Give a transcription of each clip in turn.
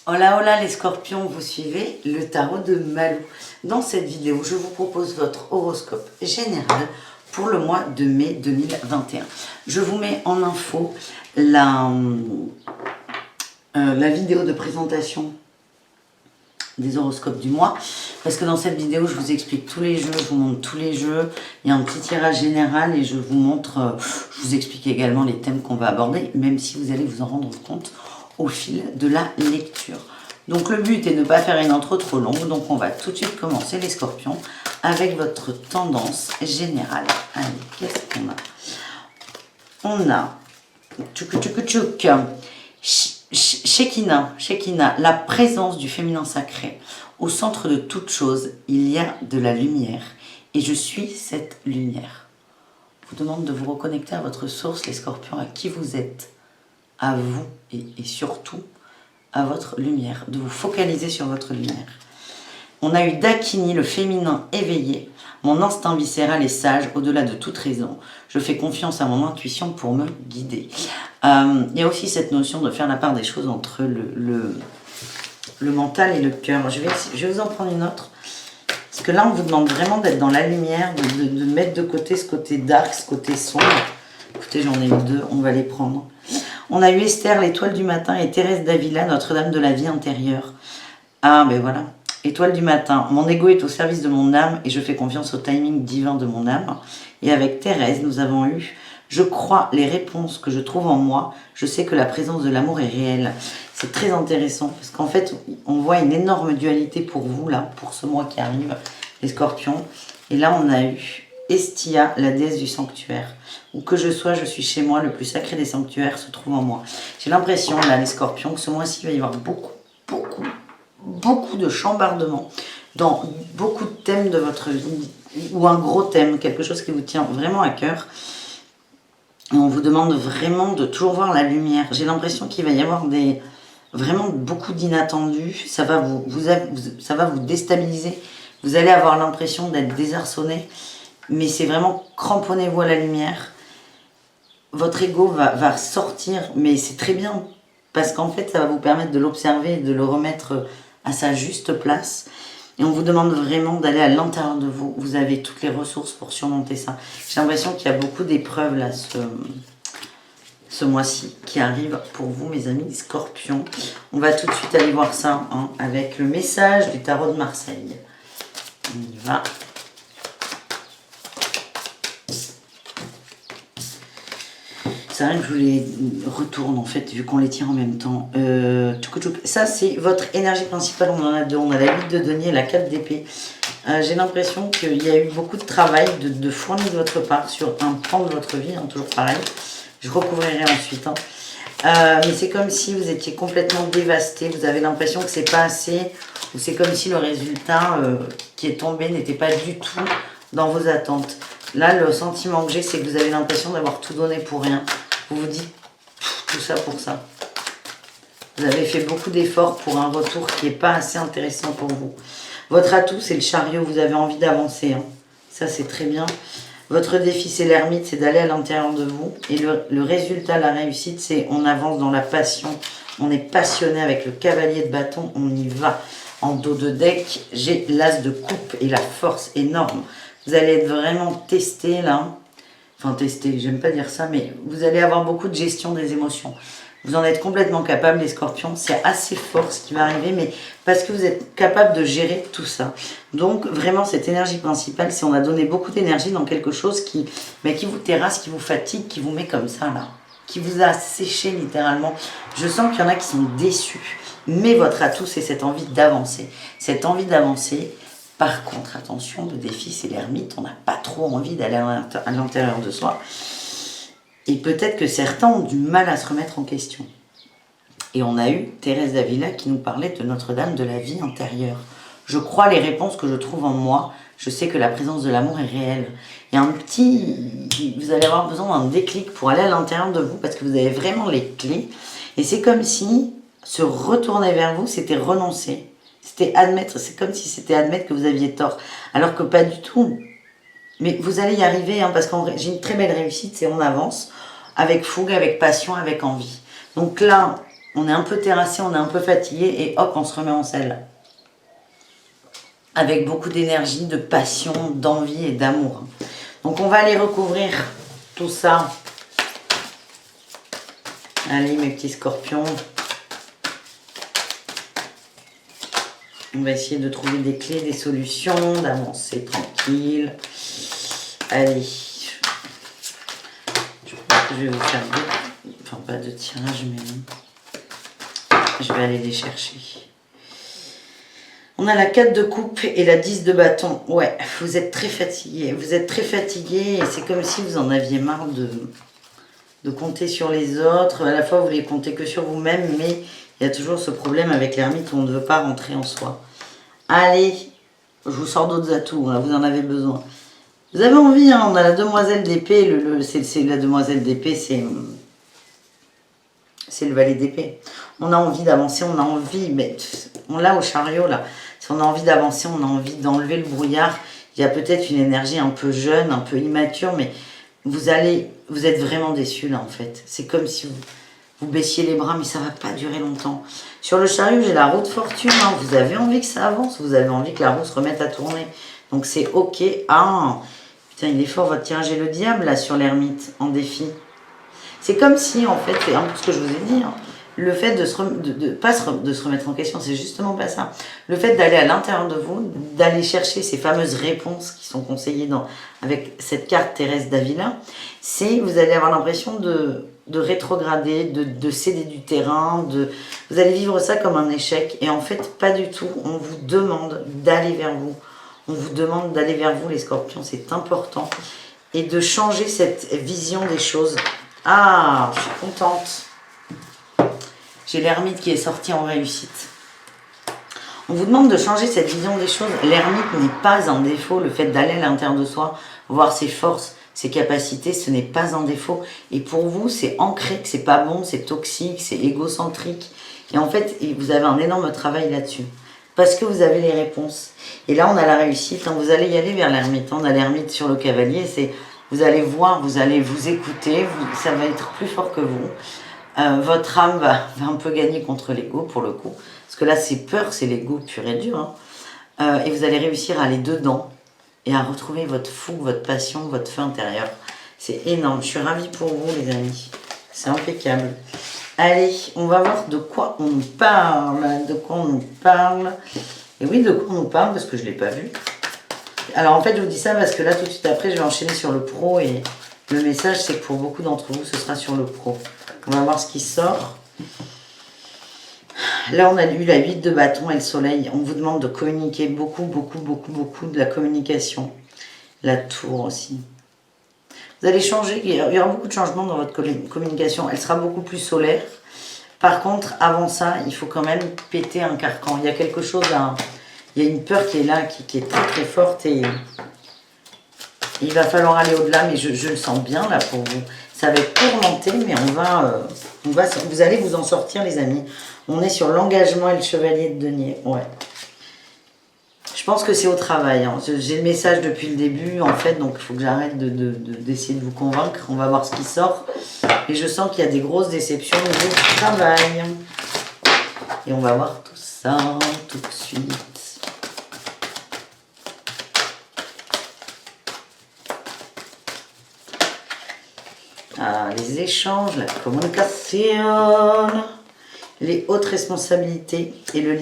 Hola hola les scorpions, vous suivez le tarot de Malou. Dans cette vidéo, je vous propose votre horoscope général pour le mois de mai 2021. Je vous mets en info la vidéo de présentation des horoscopes du mois, parce que dans cette vidéo, je vous explique tous les jeux, je vous montre tous les jeux, il y a un petit tirage général et je vous montre, je vous explique également les thèmes qu'on va aborder, même si vous allez vous en rendre compte au fil de la lecture. Donc le but est de ne pas faire une intro trop longue, donc on va tout de suite commencer les scorpions avec votre tendance générale. Allez, qu'est-ce qu'on a? On a tchouk, Shekinah, la présence du féminin sacré. Au centre de toute chose, il y a de la lumière et je suis cette lumière. Je vous demande de vous reconnecter à votre source, les scorpions, à qui vous êtes, à vous et surtout à votre lumière, de vous focaliser sur votre lumière. On a eu Dakini, le féminin éveillé. Mon instinct viscéral est sage au-delà de toute raison. Je fais confiance à mon intuition pour me guider. Il y a aussi cette notion de faire la part des choses entre le mental et le cœur. Je vais vous en prendre une autre. Parce que là, on vous demande vraiment d'être dans la lumière, de mettre de côté ce côté dark, ce côté sombre. Écoutez, j'en ai eu deux, on va les prendre. On a eu Esther, l'étoile du matin, et Thérèse d'Avila, Notre-Dame de la vie intérieure. Ah, ben voilà. Étoile du matin, mon ego est au service de mon âme et je fais confiance au timing divin de mon âme. Et avec Thérèse, nous avons eu je crois les réponses que je trouve en moi. Je sais que la présence de l'amour est réelle. C'est très intéressant parce qu'en fait, on voit une énorme dualité pour vous, là, pour ce mois qui arrive, les scorpions. Et là, on a eu Estia, la déesse du sanctuaire. Où que je sois, je suis chez moi, le plus sacré des sanctuaires se trouve en moi. J'ai l'impression, là, les scorpions, que ce mois-ci, il va y avoir beaucoup de chambardements dans beaucoup de thèmes de votre vie, ou un gros thème, quelque chose qui vous tient vraiment à cœur. Et on vous demande vraiment de toujours voir la lumière. J'ai l'impression qu'il va y avoir vraiment beaucoup d'inattendus. Ça va vous déstabiliser. Vous allez avoir l'impression d'être désarçonné. Mais c'est vraiment cramponnez-vous à la lumière. Votre ego va sortir, mais c'est très bien. Parce qu'en fait, ça va vous permettre de l'observer et de le remettre à sa juste place. Et on vous demande vraiment d'aller à l'intérieur de vous. Vous avez toutes les ressources pour surmonter ça. J'ai l'impression qu'il y a beaucoup d'épreuves là ce mois-ci qui arrivent pour vous, mes amis scorpions. On va tout de suite aller voir ça avec le message du tarot de Marseille. On y va. C'est vrai que je vous les retourne en fait, vu qu'on les tire en même temps. Ça, c'est votre énergie principale. On en a deux. On a la 8 de denier et la 4 d'épée. J'ai l'impression qu'il y a eu beaucoup de travail de fourni de votre part sur un pan de votre vie, toujours pareil. Je recouvrirai ensuite. Mais c'est comme si vous étiez complètement dévasté. Vous avez l'impression que c'est pas assez. Ou c'est comme si le résultat qui est tombé n'était pas du tout dans vos attentes. Là, le sentiment que j'ai, c'est que vous avez l'impression d'avoir tout donné pour rien. Vous vous dites, tout ça pour ça. Vous avez fait beaucoup d'efforts pour un retour qui n'est pas assez intéressant pour vous. Votre atout, c'est le chariot. Vous avez envie d'avancer. Ça, c'est très bien. Votre défi, c'est l'ermite, c'est d'aller à l'intérieur de vous. Et le résultat, la réussite, c'est on avance dans la passion. On est passionné avec le cavalier de bâton. On y va. En dos de deck, j'ai l'as de coupe et la force énorme. Vous allez être vraiment testé là. Enfin testé, j'aime pas dire ça, mais vous allez avoir beaucoup de gestion des émotions. Vous en êtes complètement capable, les scorpions. C'est assez fort ce qui va arriver, mais parce que vous êtes capable de gérer tout ça. Donc vraiment, cette énergie principale, c'est on a donné beaucoup d'énergie dans quelque chose qui vous terrasse, qui vous fatigue, qui vous met comme ça là. Qui vous a séché littéralement. Je sens qu'il y en a qui sont déçus. Mais votre atout, c'est cette envie d'avancer. Cette envie d'avancer. Par contre, attention, le défi, c'est l'ermite. On n'a pas trop envie d'aller à l'intérieur de soi. Et peut-être que certains ont du mal à se remettre en question. Et on a eu Thérèse d'Avila qui nous parlait de Notre-Dame de la vie intérieure. Je crois les réponses que je trouve en moi. Je sais que la présence de l'amour est réelle. Il y a vous allez avoir besoin d'un déclic pour aller à l'intérieur de vous parce que vous avez vraiment les clés. Et c'est comme si se retourner vers vous, c'était renoncer. C'était admettre, c'est comme si c'était admettre que vous aviez tort. Alors que pas du tout. Mais vous allez y arriver, parce que j'ai une très belle réussite, c'est on avance avec fougue, avec passion, avec envie. Donc là, on est un peu terrassé, on est un peu fatigué et hop, on se remet en selle. Avec beaucoup d'énergie, de passion, d'envie et d'amour. Donc on va aller recouvrir tout ça. Allez mes petits scorpions. On va essayer de trouver des clés, des solutions, d'avancer tranquille. Allez. Je pense que je vais vous faire deux, enfin pas de tirage, mais je vais aller les chercher. On a la 4 de coupe et la 10 de bâton. Ouais, vous êtes très fatigué. Vous êtes très fatigué et c'est comme si vous en aviez marre de compter sur les autres. À la fois, vous voulez compter que sur vous-même, mais il y a toujours ce problème avec l'ermite où on ne veut pas rentrer en soi. Allez, je vous sors d'autres atouts, hein, vous en avez besoin. Vous avez envie, hein, on a la demoiselle d'épée. C'est la demoiselle d'épée, c'est le valet d'épée. On a envie d'avancer, on a envie, mais on l'a au chariot là. Si on a envie d'avancer, on a envie d'enlever le brouillard. Il y a peut-être une énergie un peu jeune, un peu immature, mais vous êtes vraiment déçus là en fait. C'est comme si vous baissiez les bras, mais ça va pas durer longtemps. Sur le chariot, j'ai la roue de fortune. Hein. Vous avez envie que ça avance, vous avez envie que la roue se remette à tourner. Donc c'est ok. Ah, putain, il est fort votre tirage. J'ai le diable là sur l'ermite en défi. C'est comme si en fait, c'est un peu ce que je vous ai dit. Hein. Le fait de se remettre en question, c'est justement pas ça. Le fait d'aller à l'intérieur de vous, d'aller chercher ces fameuses réponses qui sont conseillées avec cette carte Thérèse d'Avila, c'est vous allez avoir l'impression de rétrograder, de céder du terrain, vous allez vivre ça comme un échec. Et en fait, pas du tout. On vous demande d'aller vers vous. On vous demande d'aller vers vous, les scorpions, c'est important. Et de changer cette vision des choses. Ah, je suis contente. J'ai l'ermite qui est sorti en réussite. On vous demande de changer cette vision des choses. L'ermite n'est pas un défaut. Le fait d'aller à l'intérieur de soi, voir ses forces, ses capacités, ce n'est pas un défaut. Et pour vous, c'est ancré que c'est pas bon, c'est toxique, c'est égocentrique. Et en fait, vous avez un énorme travail là-dessus. Parce que vous avez les réponses. Et là, on a la réussite. Hein. Vous allez y aller vers l'ermite. On a l'ermite sur le cavalier. Vous allez voir, vous allez vous écouter. Ça va être plus fort que vous. Votre âme va un peu gagner contre l'ego pour le coup. Parce que là, c'est peur, c'est l'ego pur et dur. Hein. Et vous allez réussir à aller dedans et à retrouver votre fougue, votre passion, votre feu intérieur. C'est énorme. Je suis ravie pour vous, les amis. C'est impeccable. Allez, on va voir de quoi on nous parle. De quoi on nous parle. Et oui, de quoi on nous parle, parce que je ne l'ai pas vu. Alors, en fait, je vous dis ça parce que là, tout de suite après, je vais enchaîner sur le pro. Et le message, c'est que pour beaucoup d'entre vous, ce sera sur le pro. On va voir ce qui sort. Là, on a eu la 8 de bâton et le soleil. On vous demande de communiquer beaucoup, beaucoup, beaucoup, beaucoup de la communication. La tour aussi. Vous allez changer. Il y aura beaucoup de changements dans votre communication. Elle sera beaucoup plus solaire. Par contre, avant ça, il faut quand même péter un carcan. Il y a quelque chose, il y a une peur qui est là, qui est très, très forte. Et il va falloir aller au-delà, mais je le sens bien là pour vous. Ça va être tourmenté, mais vous allez vous en sortir, les amis. On est sur l'engagement et le chevalier de denier. Ouais. Je pense que c'est au travail. Hein. J'ai le message depuis le début, en fait, donc il faut que j'arrête d'essayer de vous convaincre. On va voir ce qui sort. Et je sens qu'il y a des grosses déceptions au niveau du travail. Et on va voir tout ça tout de suite. Ah, les échanges, la communication, les hautes responsabilités et le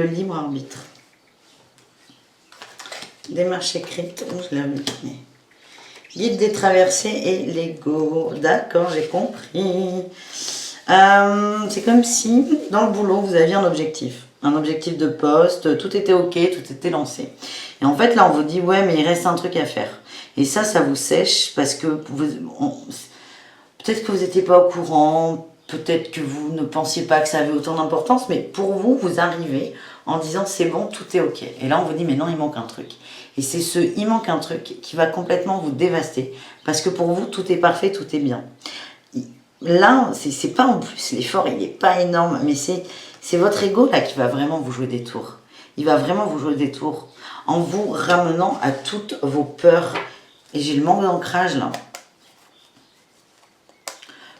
libre arbitre. Démarche écrite, je l'ai mis. Guide des traversées et l'ego. D'accord, j'ai compris. C'est comme si, dans le boulot, vous aviez un objectif de poste, tout était ok, tout était lancé. Et en fait, là, on vous dit, ouais, mais il reste un truc à faire. Et ça vous sèche parce que peut-être que vous n'étiez pas au courant, peut-être que vous ne pensiez pas que ça avait autant d'importance, mais pour vous, vous arrivez en disant c'est bon, tout est ok. Et là, on vous dit mais non, il manque un truc. Et c'est il manque un truc qui va complètement vous dévaster. Parce que pour vous, tout est parfait, tout est bien. Là, c'est pas en plus, l'effort, il n'est pas énorme, mais c'est votre ego là qui va vraiment vous jouer des tours. Il va vraiment vous jouer des tours en vous ramenant à toutes vos peurs. Et j'ai le manque d'ancrage là.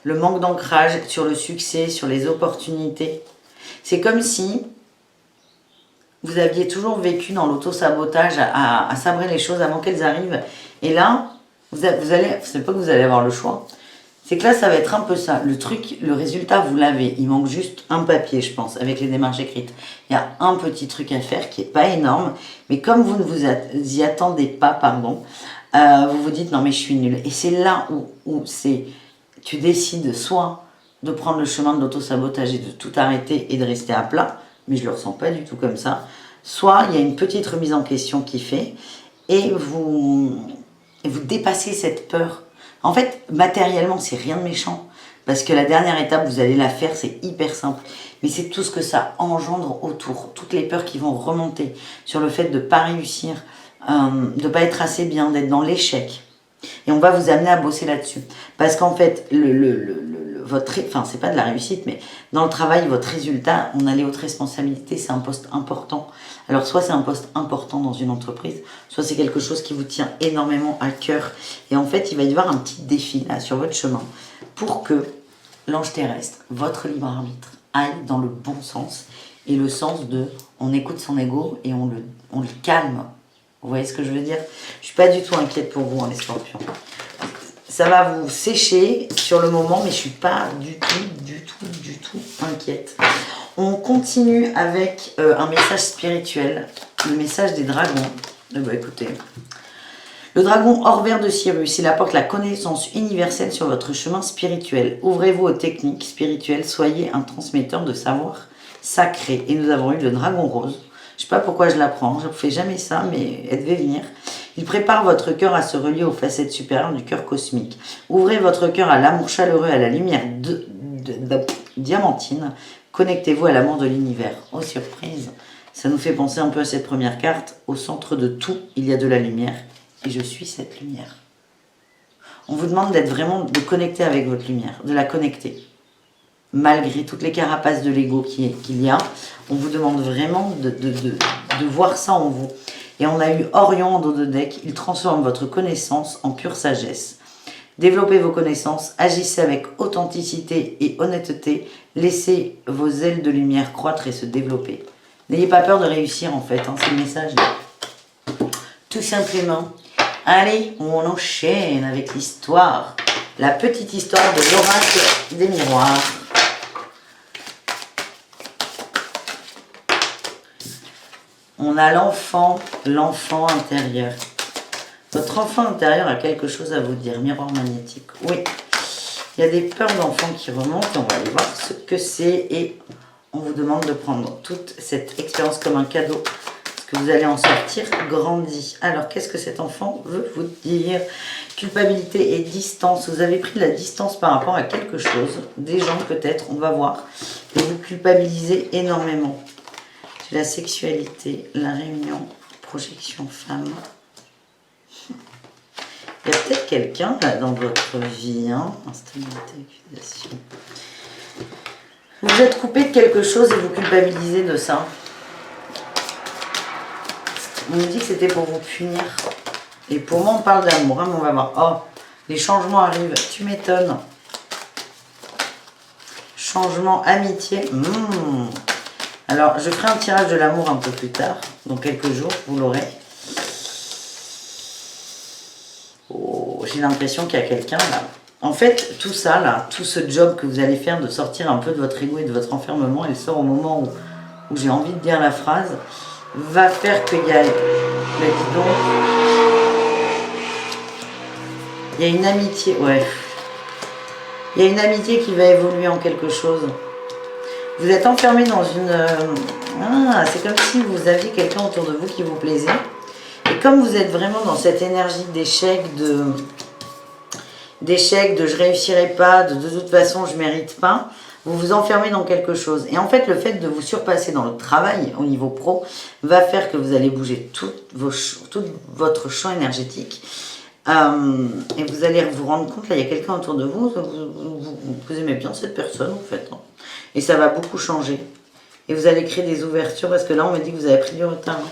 le manque d'ancrage sur le succès, sur les opportunités. C'est comme si vous aviez toujours vécu dans l'auto-sabotage à sabrer les choses avant qu'elles arrivent. Et là, c'est pas que vous allez avoir le choix. C'est que là, ça va être un peu ça. Le truc, le résultat, vous l'avez. Il manque juste un papier, je pense, avec les démarches écrites. Il y a un petit truc à faire qui n'est pas énorme. Mais comme vous ne vous y attendez pas, pardon, vous vous dites non mais je suis nulle. Et c'est là où tu décides soit de prendre le chemin de l'auto-sabotage et de tout arrêter et de rester à plat. Mais je ne le ressens pas du tout comme ça. Soit il y a une petite remise en question qui fait et vous dépassez cette peur. En fait, matériellement, c'est rien de méchant. Parce que la dernière étape, vous allez la faire, c'est hyper simple. Mais c'est tout ce que ça engendre autour. Toutes les peurs qui vont remonter sur le fait de ne pas réussir, de ne pas être assez bien, d'être dans l'échec. Et on va vous amener à bosser là-dessus. Parce qu'en fait, c'est pas de la réussite, mais dans le travail, votre résultat, on a les hautes responsabilités, c'est un poste important. Alors, soit c'est un poste important dans une entreprise, soit c'est quelque chose qui vous tient énormément à cœur. Et en fait, il va y avoir un petit défi là sur votre chemin pour que l'ange terrestre, votre libre arbitre, aille dans le bon sens. Et le sens de, on écoute son ego et on le calme. Vous voyez ce que je veux dire? Je suis pas du tout inquiète pour vous, les scorpions. Ça va vous sécher sur le moment, mais je suis pas du tout inquiète. On continue avec un message spirituel, le message des dragons. Écoutez, le dragon hors vert de Cyrus, il apporte la connaissance universelle sur votre chemin spirituel. Ouvrez-vous aux techniques spirituelles, soyez un transmetteur de savoir sacré. Et nous avons eu le dragon rose. Je ne sais pas pourquoi je l'apprends, je ne fais jamais ça, mais elle devait venir. Il prépare votre cœur à se relier aux facettes supérieures du cœur cosmique. Ouvrez votre cœur à l'amour chaleureux, à la lumière diamantine. Connectez-vous à l'amour de l'univers. Oh, surprise! Ça nous fait penser un peu à cette première carte. Au centre de tout, il y a de la lumière. Et je suis cette lumière. On vous demande d'être vraiment, de connecter avec votre lumière, de la connecter. Malgré toutes les carapaces de l'ego qu'il y a, on vous demande vraiment de voir ça en vous. Et on a eu Orion en dos de deck, il transforme votre connaissance en pure sagesse. Développez vos connaissances, agissez avec authenticité et honnêteté, laissez vos ailes de lumière croître et se développer. N'ayez pas peur de réussir en fait, c'est le message. Tout simplement. Allez, on enchaîne avec l'histoire. La petite histoire de l'oracle des miroirs. On a l'enfant intérieur. Votre enfant intérieur a quelque chose à vous dire. Miroir magnétique. Oui, il y a des peurs d'enfant qui remontent. On va aller voir ce que c'est. Et on vous demande de prendre toute cette expérience comme un cadeau. Parce que vous allez en sortir grandi. Alors, qu'est-ce que cet enfant veut vous dire? Culpabilité et distance. Vous avez pris de la distance par rapport à quelque chose. Des gens peut-être, on va voir. Et vous culpabilisez énormément. La sexualité, la réunion, projection femme. Il y a peut-être quelqu'un là dans votre vie, hein? Instabilité, accusation. Vous vous êtes coupé de quelque chose et vous culpabilisez de ça. On me dit que c'était pour vous punir. Et pour moi, on parle d'amour, hein, mais on va voir. Oh, les changements arrivent, tu m'étonnes. Changement, amitié. Alors, je ferai un tirage de l'amour un peu plus tard, dans quelques jours, vous l'aurez. Oh, j'ai l'impression qu'il y a quelqu'un là. En fait, tout ça là, tout ce job que vous allez faire de sortir un peu de votre ego et de votre enfermement, elle sort au moment où j'ai envie de dire la phrase, va faire qu'il y a... Mais dis donc, il y a une amitié, ouais. Il y a une amitié qui va évoluer en quelque chose. Vous êtes enfermé dans une... c'est comme si vous aviez quelqu'un autour de vous qui vous plaisait. Et comme vous êtes vraiment dans cette énergie d'échec, de je réussirai pas, de toute façon je mérite pas, vous vous enfermez dans quelque chose. Et en fait, le fait de vous surpasser dans le travail au niveau pro va faire que vous allez bouger tout votre champ énergétique. Et vous allez vous rendre compte, là, il y a quelqu'un autour de vous, vous aimez bien cette personne en fait. Hein. Et ça va beaucoup changer. Et vous allez créer des ouvertures, parce que là, on me dit que vous avez pris du retard. Hein.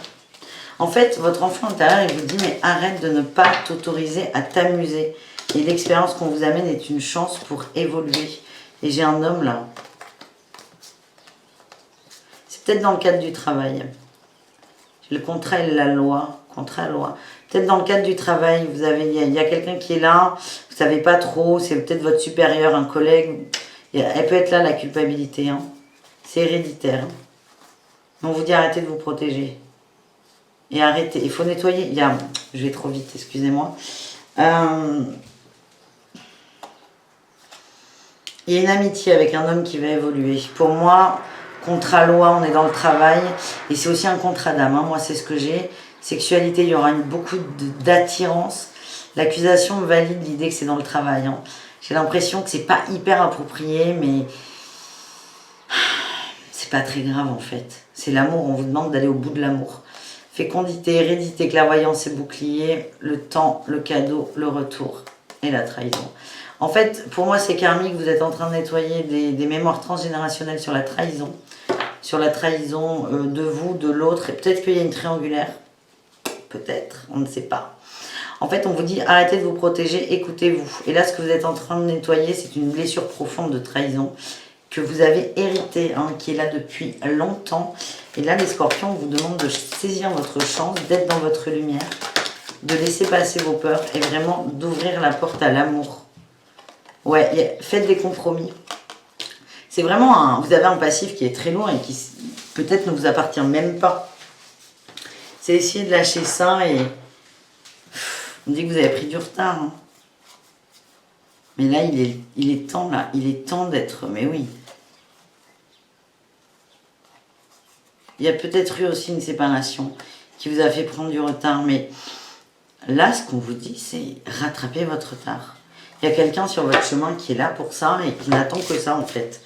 En fait, votre enfant intérieur, il vous dit, mais arrête de ne pas t'autoriser à t'amuser. Et l'expérience qu'on vous amène est une chance pour évoluer. Et j'ai un homme là. C'est peut-être dans le cadre du travail. Le contrat et la loi. Contrat, loi. Peut-être dans le cadre du travail, il y a quelqu'un qui est là, vous ne savez pas trop, c'est peut-être votre supérieur, un collègue. Elle peut être là, la culpabilité. Hein. C'est héréditaire. On vous dit arrêtez de vous protéger. Et arrêtez. Il faut nettoyer. Je vais trop vite, excusez-moi. Il y a une amitié avec un homme qui va évoluer. Pour moi, contrat loi, on est dans le travail. Et c'est aussi un contrat d'âme. Hein. Moi, c'est ce que j'ai. Sexualité, il y aura beaucoup d'attirance. L'accusation valide l'idée que c'est dans le travail. Hein. J'ai l'impression que c'est pas hyper approprié, mais c'est pas très grave en fait. C'est l'amour, on vous demande d'aller au bout de l'amour. Fécondité, hérédité, clairvoyance et bouclier, le temps, le cadeau, le retour et la trahison. En fait, pour moi, c'est karmique, vous êtes en train de nettoyer des mémoires transgénérationnelles sur la trahison. Sur la trahison de vous, de l'autre, et peut-être qu'il y a une triangulaire. Peut-être, on ne sait pas. En fait, on vous dit arrêtez de vous protéger, écoutez-vous. Et là, ce que vous êtes en train de nettoyer, c'est une blessure profonde de trahison que vous avez héritée, hein, qui est là depuis longtemps. Et là, les scorpions vous demandent de saisir votre chance, d'être dans votre lumière, de laisser passer vos peurs et vraiment d'ouvrir la porte à l'amour. Ouais, faites des compromis. C'est vraiment vous avez un passif qui est très lourd et qui peut-être ne vous appartient même pas. C'est essayer de lâcher ça et on dit que vous avez pris du retard. Hein. Mais là, il est temps, là. Il est temps d'être... Mais oui. Il y a peut-être eu aussi une séparation qui vous a fait prendre du retard. Mais là, ce qu'on vous dit, c'est rattraper votre retard. Il y a quelqu'un sur votre chemin qui est là pour ça et qui n'attend que ça, en fait.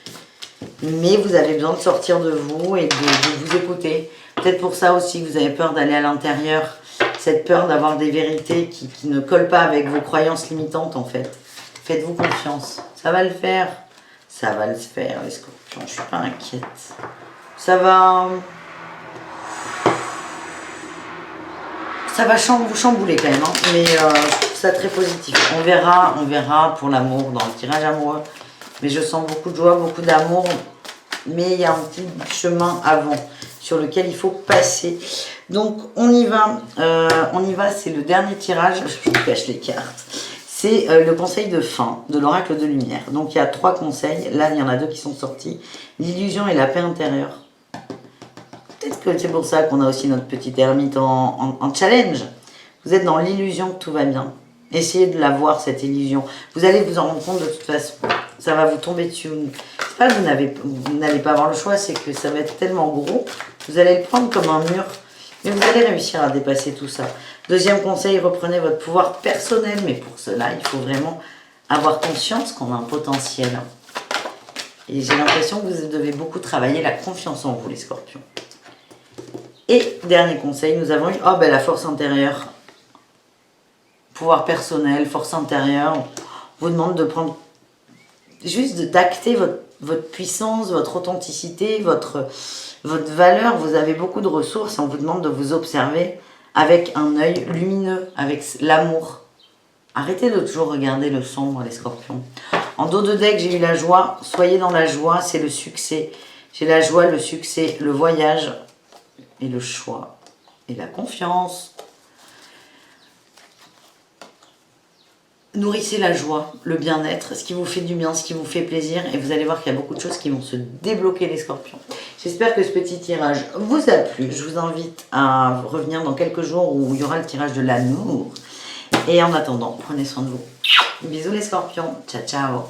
Mais vous avez besoin de sortir de vous et de vous écouter. Peut-être pour ça aussi que vous avez peur d'aller à l'intérieur. Cette peur d'avoir des vérités qui ne collent pas avec vos croyances limitantes, en fait. Faites-vous confiance. Ça va le faire. Ça va le faire, les scorpions. Je ne suis pas inquiète. Ça va vous chambouler quand même. Hein. Mais je trouve ça très positif. On verra pour l'amour dans le tirage amoureux. Mais je sens beaucoup de joie, beaucoup d'amour. Mais il y a un petit chemin avant sur lequel il faut passer. Donc on y va, c'est le dernier tirage, je vous cache les cartes. C'est le conseil de fin de l'oracle de lumière. Donc il y a 3 conseils, là il y en a 2 qui sont sortis. L'illusion et la paix intérieure. Peut-être que c'est pour ça qu'on a aussi notre petite ermite en challenge. Vous êtes dans l'illusion que tout va bien. Essayez de la voir, cette illusion. Vous allez vous en rendre compte de toute façon. Ça va vous tomber dessus. C'est pas que vous n'allez pas avoir le choix, c'est que ça va être tellement gros. Vous allez le prendre comme un mur. Mais vous allez réussir à dépasser tout ça. Deuxième conseil, reprenez votre pouvoir personnel. Mais pour cela, il faut vraiment avoir conscience qu'on a un potentiel. Et j'ai l'impression que vous devez beaucoup travailler la confiance en vous, les scorpions. Et dernier conseil, nous avons eu la force intérieure. Pouvoir personnel, force intérieure. On vous demande de prendre... Juste d'acter votre puissance, votre authenticité, votre valeur. Vous avez beaucoup de ressources et on vous demande de vous observer avec un œil lumineux, avec l'amour. Arrêtez de toujours regarder le sombre, les scorpions. En dos de deck, j'ai eu la joie. Soyez dans la joie, c'est le succès. J'ai la joie, le succès, le voyage et le choix et la confiance. Nourrissez la joie, le bien-être, ce qui vous fait du bien, ce qui vous fait plaisir. Et vous allez voir qu'il y a beaucoup de choses qui vont se débloquer, les scorpions. J'espère que ce petit tirage vous a plu. Je vous invite à revenir dans quelques jours où il y aura le tirage de l'amour. Et en attendant, prenez soin de vous. Bisous les scorpions. Ciao, ciao.